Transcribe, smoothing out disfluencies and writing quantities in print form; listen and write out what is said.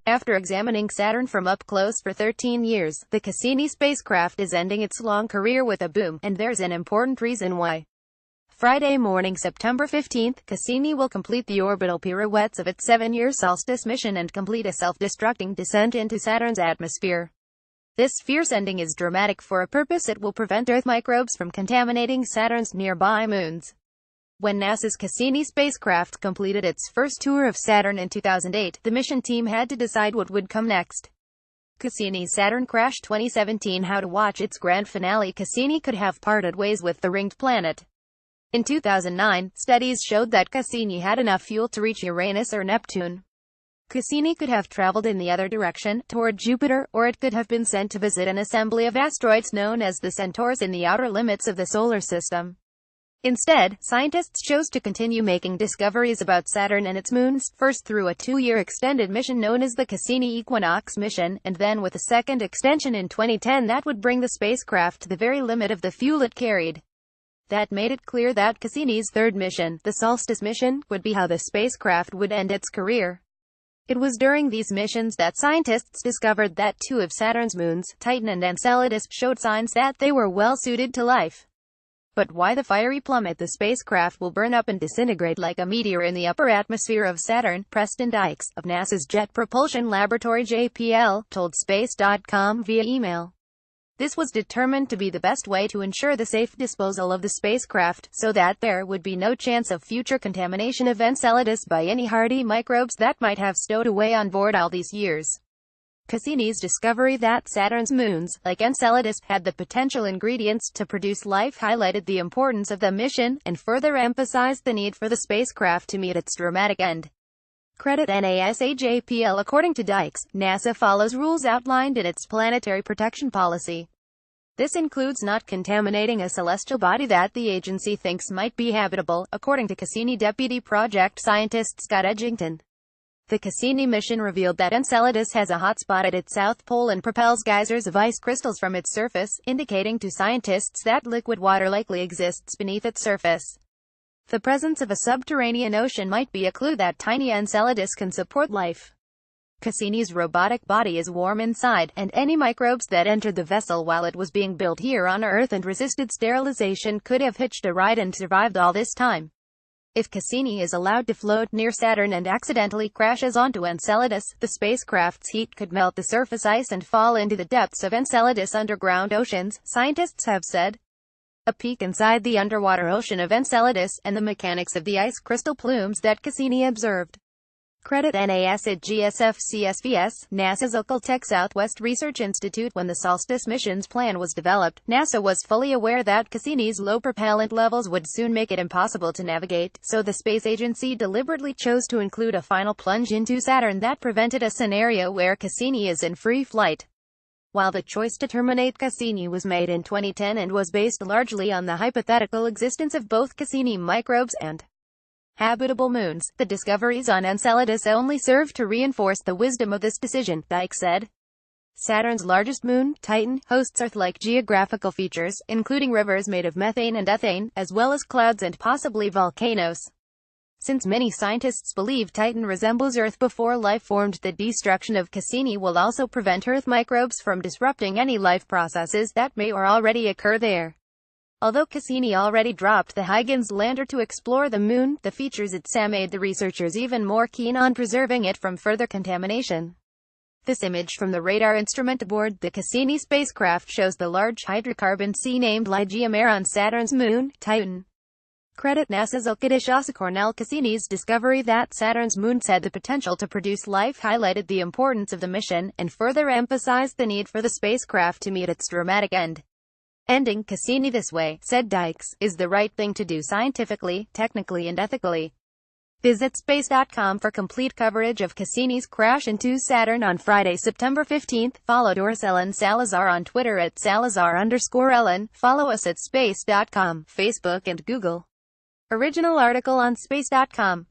After examining Saturn from up close for 13 years, the Cassini spacecraft is ending its long career with a boom, and there's an important reason why. Friday morning, September 15th, Cassini will complete the orbital pirouettes of its 7-year solstice mission and complete a self-destructing descent into Saturn's atmosphere. This fierce ending is dramatic for a purpose: it will prevent Earth microbes from contaminating Saturn's nearby moons. When NASA's Cassini spacecraft completed its first tour of Saturn in 2008, the mission team had to decide what would come next. Cassini's Saturn crash 2017. How to watch its grand finale. Cassini could have parted ways with the ringed planet. In 2009, studies showed that Cassini had enough fuel to reach Uranus or Neptune. Cassini could have traveled in the other direction, toward Jupiter, or it could have been sent to visit an assembly of asteroids known as the Centaurs in the outer limits of the solar system. Instead, scientists chose to continue making discoveries about Saturn and its moons, first through a 2-year extended mission known as the Cassini Equinox mission, and then with a second extension in 2010 that would bring the spacecraft to the very limit of the fuel it carried. That made it clear that Cassini's third mission, the Solstice mission, would be how the spacecraft would end its career. It was during these missions that scientists discovered that 2 of Saturn's moons, Titan and Enceladus, showed signs that they were well suited to life. But why the fiery plummet? The spacecraft will burn up and disintegrate like a meteor in the upper atmosphere of Saturn, Preston Dykes, of NASA's Jet Propulsion Laboratory JPL, told Space.com via email. This was determined to be the best way to ensure the safe disposal of the spacecraft, so that there would be no chance of future contamination of Enceladus by any hardy microbes that might have stowed away on board all these years. Cassini's discovery that Saturn's moons, like Enceladus, had the potential ingredients to produce life highlighted the importance of the mission, and further emphasized the need for the spacecraft to meet its dramatic end. Credit NASA JPL. According to Dykes, NASA follows rules outlined in its planetary protection policy. This includes not contaminating a celestial body that the agency thinks might be habitable, according to Cassini Deputy Project Scientist Scott Edgington. The Cassini mission revealed that Enceladus has a hotspot at its south pole and propels geysers of ice crystals from its surface, indicating to scientists that liquid water likely exists beneath its surface. The presence of a subterranean ocean might be a clue that tiny Enceladus can support life. Cassini's robotic body is warm inside, and any microbes that entered the vessel while it was being built here on Earth and resisted sterilization could have hitched a ride and survived all this time. If Cassini is allowed to float near Saturn and accidentally crashes onto Enceladus, the spacecraft's heat could melt the surface ice and fall into the depths of Enceladus' underground oceans, scientists have said. A peek inside the underwater ocean of Enceladus, and the mechanics of the ice crystal plumes that Cassini observed. Credit NASA GSF CSVS, NASA's Ocultech Southwest Research Institute. When the Solstice mission's plan was developed, NASA was fully aware that Cassini's low propellant levels would soon make it impossible to navigate, so the space agency deliberately chose to include a final plunge into Saturn that prevented a scenario where Cassini is in free flight. While the choice to terminate Cassini was made in 2010 and was based largely on the hypothetical existence of both Cassini microbes and habitable moons, the discoveries on Enceladus only serve to reinforce the wisdom of this decision, Dyke said. Saturn's largest moon, Titan, hosts Earth-like geographical features, including rivers made of methane and ethane, as well as clouds and possibly volcanoes. Since many scientists believe Titan resembles Earth before life formed, the destruction of Cassini will also prevent Earth microbes from disrupting any life processes that may or already occur there. Although Cassini already dropped the Huygens lander to explore the moon, the features it made the researchers even more keen on preserving it from further contamination. This image from the radar instrument aboard the Cassini spacecraft shows the large hydrocarbon sea-named Ligeum on Saturn's moon, Titan. Credit NASA's Okadishasa Cornell. Cassini's discovery that Saturn's moons had the potential to produce life highlighted the importance of the mission, and further emphasized the need for the spacecraft to meet its dramatic end. Ending Cassini this way, said Dykes, is the right thing to do scientifically, technically and ethically. Visit space.com for complete coverage of Cassini's crash into Saturn on Friday, September 15th. Follow Doris Ellen Salazar on Twitter at Salazar_Ellen. Follow us at space.com, Facebook and Google. Original article on space.com.